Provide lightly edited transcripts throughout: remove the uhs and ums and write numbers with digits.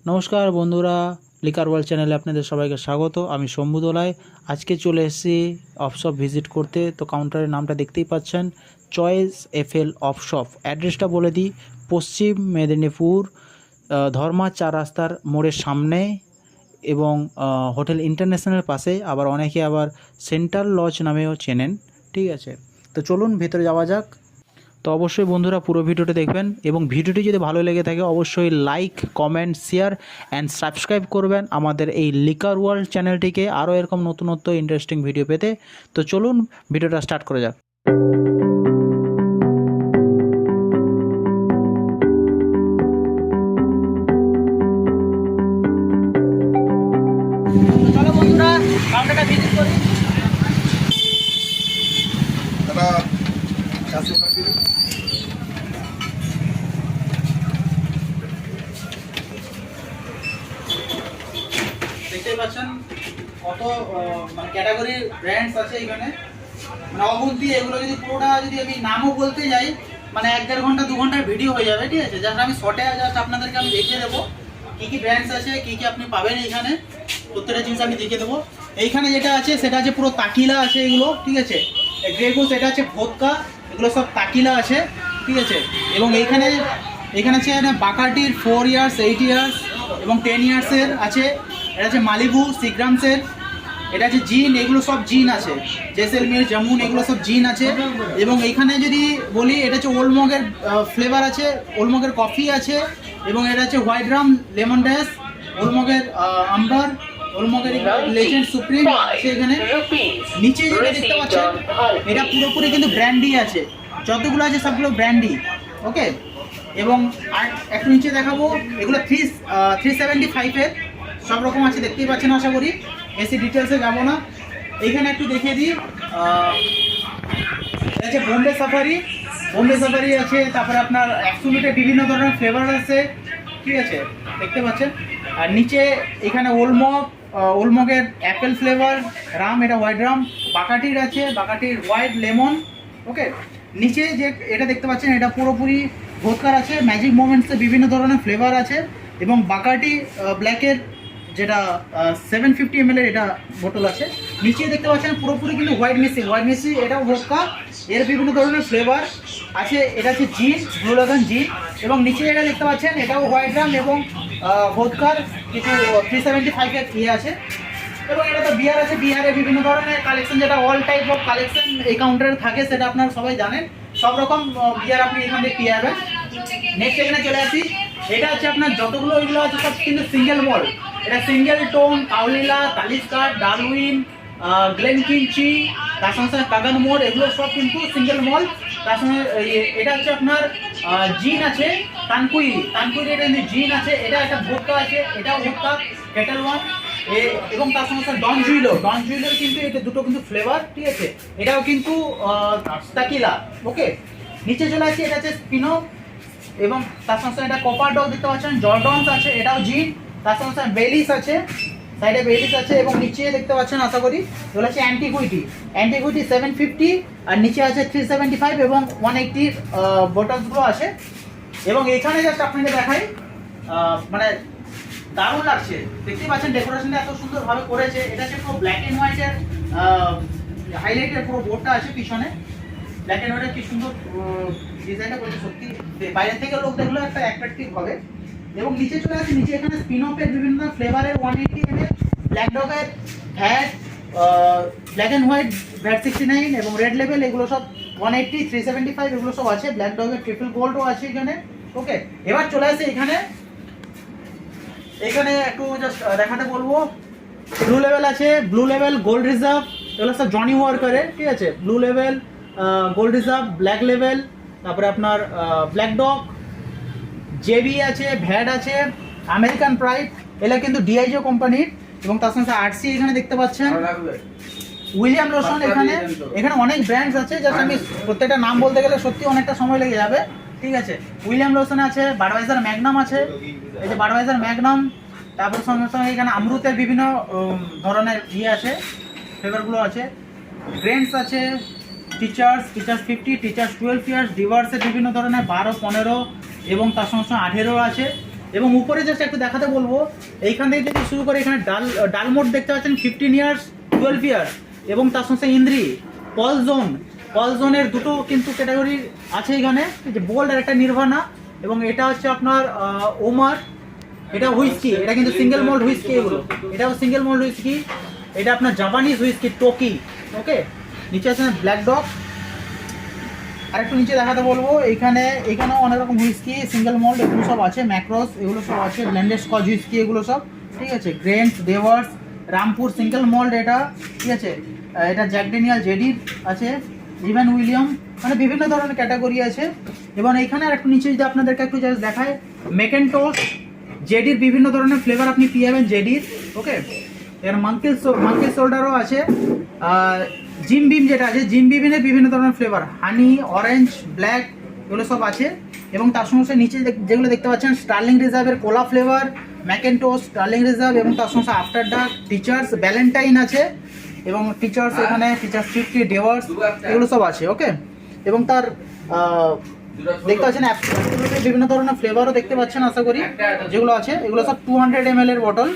নমস্কার বন্ধুরা, liquor world চ্যানেলে আপনাদের সবাইকে স্বাগত। আমি শম্ভু দোলাই। আজকে চলে এসেছি অফশপ ভিজিট করতে। তো কাউন্টারের নামটা দেখতেই পাচ্ছেন, চয়েস এফএল অফশপ। অ্যাড্রেসটা বলে দিই, পশ্চিম মেদিনীপুর ধর্মা চার রাস্তার মোড়ের সামনে এবং হোটেল ইন্টারন্যাশনাল পাশে। আবার অনেকে আবার সেন্ট্রাল লজ নামেও চেনেন। ঠিক আছে, তো চলুন ভেতরে যাওয়া যাক। তো অবশ্যই বন্ধুরা পুরো ভিডিওটা দেখবেন এবং ভিডিওটি যদি ভালো লেগে থাকে অবশ্যই like, comment, share and subscribe করবেন আমাদের এই লিকার ওয়ার্ল্ড চ্যানেলটিকে, আরও এরকম নতুনত্ব ইন্টারেস্টিং ভিডিও পেতে। তো চলুন ভিডিওটা স্টার্ট করে যাক। চলো বন্ধুরা, কাউন্টারটা ভিজিট করি। দেখতেই পাচ্ছেন কত মানে ক্যাটাগরির ব্র্যান্ডস আছে এখানে, মানে অগুন্তি। এগুলো যদি পুরোটা যদি আমি নামও বলতে যাই মানে 1-1.5 ঘন্টা 2 ঘন্টার ভিডিও হয়ে যাবে। ঠিক আছে, জাস্ট আমি শর্টে জাস্ট আপনাদেরকে আমি দেখিয়ে দেবো কী কী ব্র্যান্ডস আছে, কী কী আপনি পাবেন এইখানে, প্রত্যেকটা জিনিস আমি দেখিয়ে দেবো। এইখানে যেটা আছে সেটা আছে পুরো তাকিলা আছে এগুলো। ঠিক আছে, গ্রেগুস, এটা আছে ভোদকা, এগুলো সব তাকিলা আছে। ঠিক আছে, এবং এইখানে আছে বাকাটির 4 ইয়ার্স, 8 ইয়ার্স এবং 10 ইয়ার্সের আছে। এটা আছে মালিবু সিগ্রামসের, এটা আছে জিন, এগুলো সব জিন আছে। জেসেলমির, জামুন, এগুলো সব জিন আছে। এবং এইখানে যদি বলি এটা হচ্ছে ওলমগের ফ্লেভার আছে, ওলমগের কফি আছে, এবং এটা হচ্ছে হোয়াইট রাম, লেমন ড্যাশ, ওলমগের আম্বার, ওলমগের লেজেন্ড সুপ্রিম আছে এখানে। নিচে যেটা দেখতে পাচ্ছেন এটা পুরোপুরি কিন্তু ব্র্যান্ডই আছে, যতগুলো আছে সবগুলো ব্র্যান্ডই। ওকে, এবং আর একটু নিচে দেখাবো, এগুলো 375-এর সব রকম আছে, দেখতেই পাচ্ছেন আশা করি। এসি ডিটেলসে যাবো না, এইখানে একটু দেখিয়ে দিই। এটা আছে বোম্বে সাফারি, বোম্বে সাফারি আছে। তারপরে আপনার অ্যাবসোলিউটের বিভিন্ন ধরনের ফ্লেভার আছে। ঠিক আছে, দেখতে পাচ্ছেন। আর নিচে এখানে ওলমগের অ্যাপেল ফ্লেভার রাম, এটা হোয়াইট রাম। বাকাটির আছে, বাকাটির হোয়াইট লেমন। ওকে, নিচে যে এটা দেখতে পাচ্ছেন এটা পুরোপুরি ভোদকার আছে। ম্যাজিক মোমেন্টসে বিভিন্ন ধরনের ফ্লেভার আছে, এবং বাকাটি ব্ল্যাকের যেটা 750 ml এটা বোতল আছে। নিচে দেখতে পাচ্ছেন পুরোপুরি কিন্তু হোয়াইট মেসি, এটাও ভোদকা, এর বিভিন্ন ধরনের ফ্লেভার আছে। এটা হচ্ছে জিন, ব্লু লাগান জিন। এবং নিচে যেটা দেখতে পাচ্ছেন এটাও হোয়াইট রাম এবং ভোদকার কিছু 375-এর ইয়ে আছে। এবং এটা তো বিয়ার আছে, বিয়ারের বিভিন্ন ধরনের কালেকশন, যেটা অল টাইপ অফ কালেকশন এই কাউন্টারে থাকে, সেটা আপনারা সবাই জানেন। সব রকম বিয়ার আপনি এখান থেকে পেয়ে যাবেন। নেক্সট এখানে চলে আসি, এটা হচ্ছে আপনার যতগুলো এগুলো আছে সব কিন্তু সিঙ্গেল মল। এটা সিঙ্গেল টোন, কাউলিলা, তালিস্কার, ডারউইন, গ্লেনকিঞ্চি, তার সঙ্গে সঙ্গে কাগান মোড়, এগুলো সব কিন্তু সিঙ্গেল মল। তার সঙ্গে এটা হচ্ছে আপনার জিন আছে, তানকুই, এটা কিন্তু জিন আছে। এটা একটা ভোদকা আছে, এটাও ভোদকা, কেটেল ওয়ান। এবং তার সঙ্গে সঙ্গে ডন জুইলোর কিন্তু এটা দুটো কিন্তু ফ্লেভার। ঠিক আছে, এটাও কিন্তু তাকিলা। ওকে, নিচে চলে আসি, এটা হচ্ছে স্পিনো, এবং তার সঙ্গে সঙ্গে এটা কপার ডগ দেখতে পাচ্ছেন, জর্ডনস আছে, এটাও জিন। তার সঙ্গে সঙ্গে বেলিস আছে, সাইডে বেলিস আছে। এবং নিচে দেখতে পাচ্ছেন আশা করি এগুলো হচ্ছে অ্যান্টিকুইটি 750, আর নিচে আছে 375 এবং 180 বোটলসগুলো আছে। এবং এখানে জাস্ট আপনাকে দেখাই, মানে দারুণ লাগছে, দেখতেই পাচ্ছেন ডেকোরেশনটা এত সুন্দরভাবে করেছে। এটা হচ্ছে পুরো ব্ল্যাক অ্যান্ড হোয়াইটের হাইলাইটের পুরো বোর্ডটা আছে পিছনে, ব্ল্যাক অ্যান্ড হোয়াইটের কি সুন্দর ডিজাইনটা করেছে, সত্যি বাইরে থেকে লোক দেখলে একটা অ্যাট্রাকটিভ হবে। এবং নিচে চলে আসি, নিচে এখানে স্পিনঅফের বিভিন্ন ফ্লেভারের 180 ml, ব্ল্যাক ডগের VAT, black and white VAT 69 এবং রেড লেভেল, এগুলো সব 180, 375 এগুলো সব আছে। ব্ল্যাক ডগের ট্রিপল গোল্ডও আছে এখানে। ওকে, এবার চলে আসি এখানে একটু জাস্ট দেখাতে বলবো। ব্লু লেভেল আছে, ব্লু লেভেল, গোল্ড রিজার্ভ, এগুলো সব জনি ওয়ার্কারের। ঠিক আছে, blue level, gold reserve, black level, তারপরে আপনার ব্ল্যাক ডগ, জেবি আছে, ভ্যাড আছে, আমেরিকান প্রাইড, এগুলো কিন্তু ডিআইজিও কোম্পানির। এবং তার সঙ্গে আরসি এখানে দেখতে পাচ্ছেন, উইলিয়াম লোশন। এখানে অনেক ব্র্যান্ডস আছে, জাস্ট আমি প্রত্যেকটা নাম বলতে গেলে সত্যি অনেকটা সময় লেগে যাবে। ঠিক আছে, উইলিয়াম লোশন আছে, বাডওয়াইজার ম্যাগনাম আছে, এই যে বাডওয়াইজার ম্যাগনাম। তারপর সঙ্গে সঙ্গে এখানে আমরুতের বিভিন্ন ধরনের ইয়ে আছে, ফ্লেভারগুলো আছে। গ্রেন্স আছে, টিচার্স 50, টিচার্স 12 ইয়ার্স, ডিভার্সের বিভিন্ন ধরনের 12, 15 এবং তার সঙ্গে সঙ্গে 18 আছে। এবং উপরে জাস্ট একটু দেখাতে বলবো, এইখান থেকে যদি শুরু করে এখানে ডাল মোড দেখতে পাচ্ছেন 15 ইয়ার্স 12 ইয়ার্স, এবং তার সঙ্গে ইন্দ্রি পল জোনের দুটো কিন্তু ক্যাটাগরি আছে এখানে, যে বোল্ড আর একটা নির্ভানা। এবং এটা হচ্ছে আপনার ওমার, এটা হুইস্কি, এটা কিন্তু সিঙ্গেল মল্ট হুইস্কি, এটাও সিঙ্গেল মল্ট হুইস্কি। এটা আপনার জাপানিজ হুইস্কি টোকি। ওকে, নিচে আছে ব্ল্যাক ডগ। আর একটু নিচে দেখাতে বলবো, এখানেও অনেক রকম হুইস্কি সিঙ্গেল মল্ট এগুলো সব আছে, ম্যাক্রোস এগুলো সব আছে, ব্লেন্ডেড স্কচ হুইস্কি এগুলো সব, ঠিক আছে। গ্রেন্স, দেভার্স, রামপুর সিঙ্গেল মল্ট এটা, ঠিক আছে। এটা জ্যাক ড্যানিয়েল জেডির আছে, ইভেন উইলিয়াম, মানে বিভিন্ন ধরনের ক্যাটাগরি আছে। এবং এইখানে আর একটু নিচে যদি আপনাদেরকে একটু জাস্ট দেখায়, ম্যাকেন্টোস জেডির বিভিন্ন ধরনের ফ্লেভার আপনি পেয়ে যাবেন জেডির। ওকে, এর মাঙ্কি শোল্ডারও আছে। জিম বিম যেটা আছে, জিম বিমের বিভিন্ন ধরনের ফ্লেভার, হানি, অরেঞ্জ, ব্ল্যাক এগুলো সব আছে। এবং তার সঙ্গে নিচে যেগুলো দেখতে পাচ্ছেন, স্টার্লিং রিজার্ভের কোলা ফ্লেভার, ম্যাকেন্টোস, স্টার্লিং রিজার্ভ, এবং তার সঙ্গে আফটার ডার্ক, টিচার্স, ভ্যালেন্টাইন আছে, এবং টিচার্স এখানে টিচার্স 50, ডেভার্স এগুলো সব আছে। ওকে, এবং তার দেখতে পাচ্ছেন বিভিন্ন ধরনের ফ্লেভারও দেখতে পাচ্ছেন আশা করি, যেগুলো আছে এগুলো সব 200 ml এর বটল।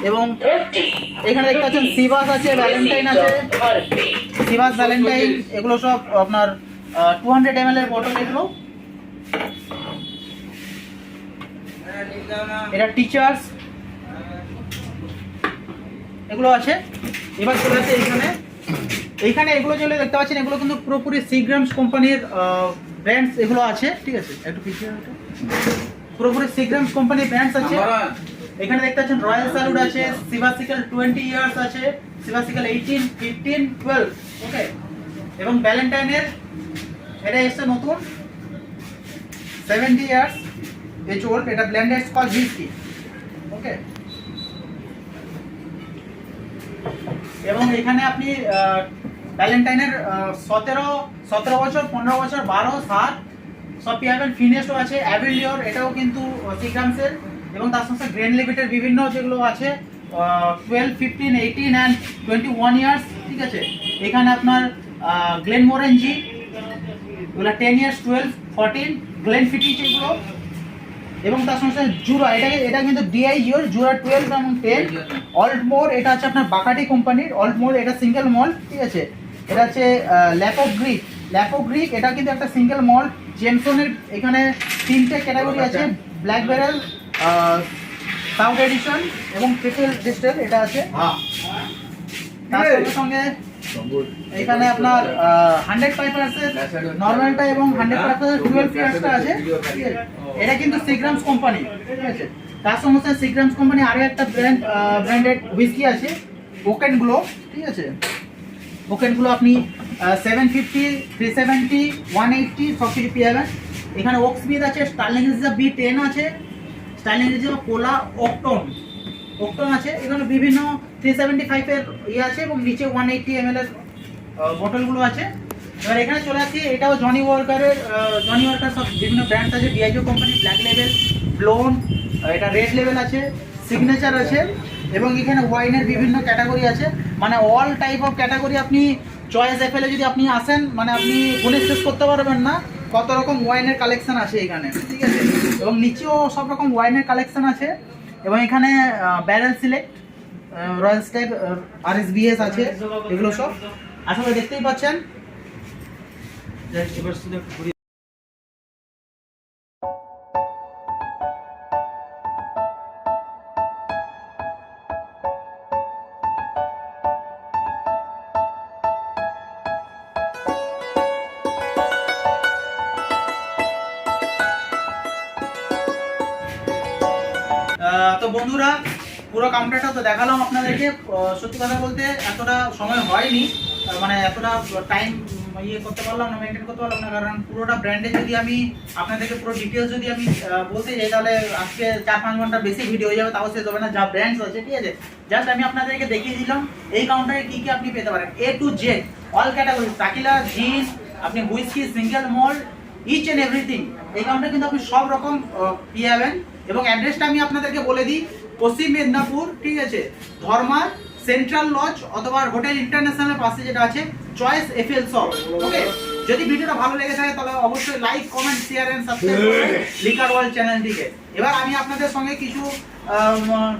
এবং এখানে দেখতে পাচ্ছেন সিভাস আছে, ভ্যালেন্টাইন আছে, সিভাস, ভ্যালেন্টাইন এগুলো সব আপনার 200 ml এর বটল এগুলো। এটা টিচার্স এগুলো আছে। এবার চলে আসে এইখানে এগুলো যেগুলো দেখতে পাচ্ছেন, এগুলো কিন্তু পুরোপুরি সিগ্রামস কোম্পানির ব্র্যান্ডস এগুলো আছে, ঠিক আছে। একটু পিছিয়ে পুরোপুরি সিগ্রামস কোম্পানির ব্র্যান্ডস আছে। এখানে দেখতে পাচ্ছেন রয়্যাল স্যালুট আছে, সিভাসিক্যাল 20 ইয়ার্স আছে, সিভাসিক্যাল 18, 15, 12। ওকে, এবং ভ্যালেন্টাইনের এটা এসছে নতুন 70 ইয়ার্স এজ ওল্ড, এটা ব্লেন্ডেড স্কচ হুইস্কি। ওকে, এবং এখানে আপনি ভ্যালেন্টাইনের 17 বছর, 15 বছর, 12, 7 সব পেয়ে যাবেন। ফিনেস্টও আছে, অ্যাভিলিওর এটাও কিন্তু সিগ্রামসের, এবং তার সঙ্গে গ্রেন লিমিটের বিভিন্ন যেগুলো আছে 12, 15, 18 অ্যান্ড 21 ইয়ার্স, ঠিক আছে। এখানে আপনার গ্লেনমোরেঞ্জি এগুলো 10 ইয়ার্স, 12, 14, গ্লেনফিটিচ এগুলো, এবং তার সঙ্গে জুরা, এটা কিন্তু ডিআইজিওর জুরা 12 এবং 10। অল্টমোর এটা হচ্ছে আপনার বাকাটি কোম্পানির অল্টমোর, এটা সিঙ্গেল মল্ট, ঠিক আছে। এটা হচ্ছে ল্যাপো গ্রিক এটা কিন্তু একটা সিঙ্গেল মল্ট। জেমসনের এখানে 3টে ক্যাটাগরি আছে, ব্ল্যাক ব্যারেল, সাউথ এডিশন এবং ট্রিপল ডিস্টেল এটা আছে। তার সঙ্গে এখানে আপনার 100% নর্মালটা এবং 100% 12 ইয়ার্সটা আছে, ঠিক আছে। এটা কিন্তু সিগ্রামস কোম্পানি, ঠিক আছে। তার সঙ্গে সিগ্রামস কোম্পানি আরও একটা ব্র্যান্ডেড হুইস্কি আছে, ওকেন গ্লো, ঠিক আছে। ওকেন গ্লো আপনি 750, 370, 180 সব কিছু পেয়ে যাবেন। এখানে ওকস্মিথ আছে, স্টার্লিং রিজার্ভ B10 আছে, স্টার্লিং রিজার্ভ কোলা, অক্টোন আছে। এখানে বিভিন্ন 375 এর ইয়ে আছে, এবং নিচে 180 ml এর বোতলগুলো আছে। এবার এখানে চলে আসছি, এটাও জনি ওয়াকার সব বিভিন্ন ব্র্যান্ড আছে, ডিআইজিও কোম্পানি, ব্ল্যাক লেভেল, ব্লোন, এটা রেড লেভেল আছে, সিগনেচার আছে। এবং এখানে ওয়াইনের বিভিন্ন ক্যাটাগরি আছে, মানে অল টাইপ অফ ক্যাটাগরি আপনি চয়েস এফএল এ যদি আপনি আসেন, মানে আপনি গুণে শেষ করতে পারবেন না কত রকম ওয়াইনের কালেকশন আছে এখানে, ঠিক আছে। এবং নিচেও সব রকম ওয়াইনের কালেকশন আছে। এবং এখানে barrel select, royal stag, RSBS আছে, এগুলো সব আসলে দেখতেই পাচ্ছেন। তো বন্ধুরা, পুরো কাউন্টারটা তো দেখালাম আপনাদেরকে। সত্যি কথা বলতে এতটা সময় হয়নি, মানে এতটা টাইম করতে পারলাম না, মেনটেন করতে পারলাম না, কারণ পুরোটা ব্র্যান্ডে যদি আমি আপনাদেরকে পুরো ডিটেলস যদি আমি বলতে যাই, তাহলে আজকে 4-5 ঘন্টা বেশি ভিডিও হয়ে যাবে, তাও শেষ হবে না। যা ব্র্যান্ডস আছে, ঠিক আছে, জাস্ট আমি আপনাদেরকে দেখিয়ে দিলাম এই কাউন্টারে কি কি আপনি পেতে পারেন, A to Z all category, tequila, gin, আপনি whisky, single malt, each and everything. এই কাউন্টারে কিন্তু আপনি সব রকম পেয়ে যাবেন। এবং অ্যাড্রেসটা আমি আপনাদেরকে বলে দিই, পশ্চিম মেদিনীপুর, ঠিক আছে, ধর্মা সেন্ট্রাল লজ অথবা হোটেল ইন্টারন্যাশনালের পাশে যেটা আছে চয়েস এফএল শপ। ওকে, যদি ভিডিওটা ভালো লেগে থাকে তাহলে অবশ্যই like, comment, share and subscribe করবেন লিকার ওয়ার্ল্ড চ্যানেলটিকে। এবার আমি আপনাদের সঙ্গে কিছু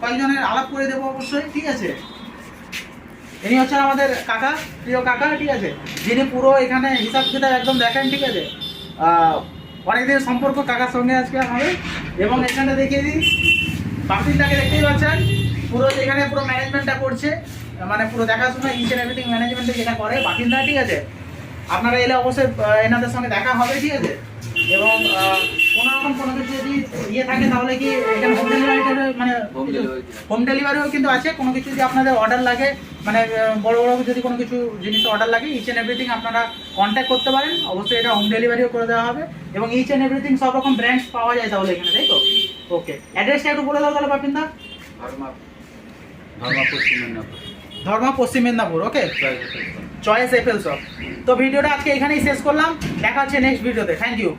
কয়েকজনের আলাপ করে দেবো অবশ্যই, ঠিক আছে। ইনি হচ্ছেন আমাদের কাকা, প্রিয় কাকা, ঠিক আছে, যিনি পুরো এখানে হিসাব কিতাব একদম দেখেন, ঠিক আছে। অনেকদিন সম্পর্ক কাকার সঙ্গে আজকে আমাদের। এবং এখানে দেখিয়ে দিই বাপিনদাকে, দেখতেই পাচ্ছেন পুরো এখানে পুরো ম্যানেজমেন্টটা করছে, মানে পুরো দেখাশোনা ইচ এন্ড এভরিথিং ম্যানেজমেন্টে যেটা করে বাপিনদা, ঠিক আছে। আপনারা এলে অবশ্যই এনাদের সঙ্গে দেখা হবে, ঠিক আছে। এবং কোনো রকম কোনো কিছু যদি ইয়ে থাকে তাহলে কি এখানে হোম ডেলিভারি, মানে হোম ডেলিভারিও কিন্তু আছে। কোনো কিছু যদি আপনাদের অর্ডার লাগে, মানে বড় বড় যদি কোনো কিছু জিনিস অর্ডার লাগে, ইচ এন্ড এভরিথিং আপনারা কন্ট্যাক্ট করতে পারেন, অবশ্যই এটা হোম ডেলিভারিও করে দেওয়া হবে। এবং ইচ এন্ড এভরিথিং সব রকম ব্র্যান্ডস পাওয়া যায় তাহলে এখানে, তাই তো? ওকে, অ্যাড্রেসটা একটু বলে দাও তাহলে বাপিনদা। ধর্মা পশ্চিম মেদিনীপুর, ওকে, চয়েস এপেল শপ। তো ভিডিওটা আজকে এখানেই শেষ করলাম, দেখা হচ্ছে নেক্সট ভিডিওতে। Thank you.